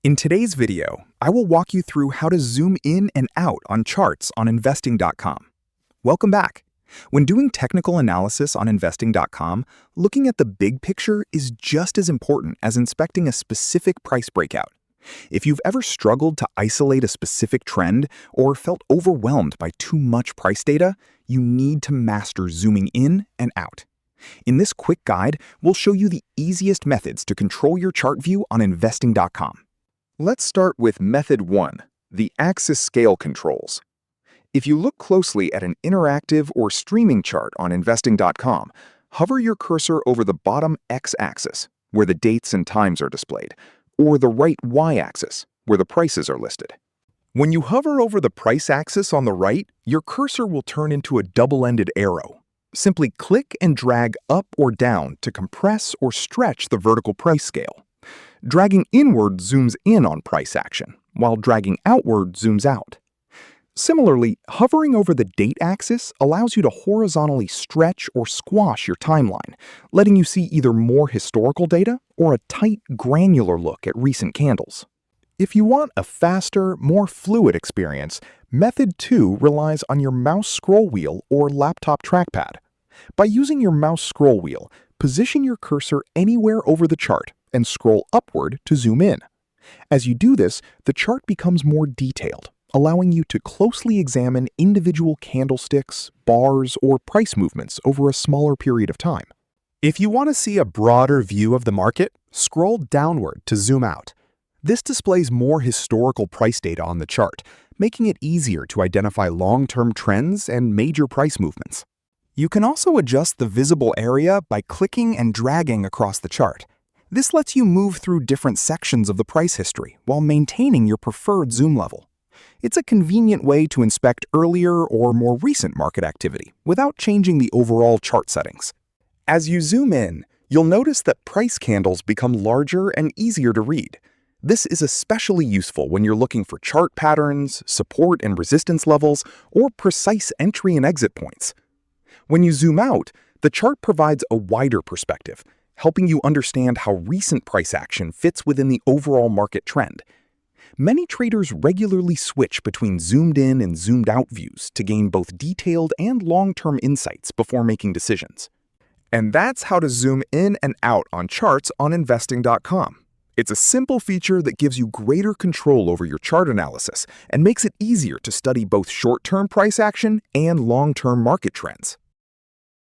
In today's video, I will walk you through how to zoom in and out on charts on investing.com. Welcome back. When doing technical analysis on investing.com, looking at the big picture is just as important as inspecting a specific price breakout. If you've ever struggled to isolate a specific trend or felt overwhelmed by too much price data, you need to master zooming in and out. In this quick guide, we'll show you the easiest methods to control your chart view on investing.com. Let's start with Method 1, the axis scale controls. If you look closely at an interactive or streaming chart on investing.com, hover your cursor over the bottom x-axis, where the dates and times are displayed, or the right y-axis, where the prices are listed. When you hover over the price axis on the right, your cursor will turn into a double-ended arrow. Simply click and drag up or down to compress or stretch the vertical price scale. Dragging inward zooms in on price action, while dragging outward zooms out. Similarly, hovering over the date axis allows you to horizontally stretch or squash your timeline, letting you see either more historical data or a tight, granular look at recent candles. If you want a faster, more fluid experience, Method 2 relies on your mouse scroll wheel or laptop trackpad. By using your mouse scroll wheel, position your cursor anywhere over the chart and scroll upward to zoom in. As you do this, the chart becomes more detailed, allowing you to closely examine individual candlesticks, bars, or price movements over a smaller period of time. If you want to see a broader view of the market, scroll downward to zoom out. This displays more historical price data on the chart, making it easier to identify long-term trends and major price movements. You can also adjust the visible area by clicking and dragging across the chart. This lets you move through different sections of the price history while maintaining your preferred zoom level. It's a convenient way to inspect earlier or more recent market activity without changing the overall chart settings. As you zoom in, you'll notice that price candles become larger and easier to read. This is especially useful when you're looking for chart patterns, support and resistance levels, or precise entry and exit points. When you zoom out, the chart provides a wider perspective, helping you understand how recent price action fits within the overall market trend. Many traders regularly switch between zoomed in and zoomed out views to gain both detailed and long-term insights before making decisions. And that's how to zoom in and out on charts on investing.com. It's a simple feature that gives you greater control over your chart analysis and makes it easier to study both short-term price action and long-term market trends.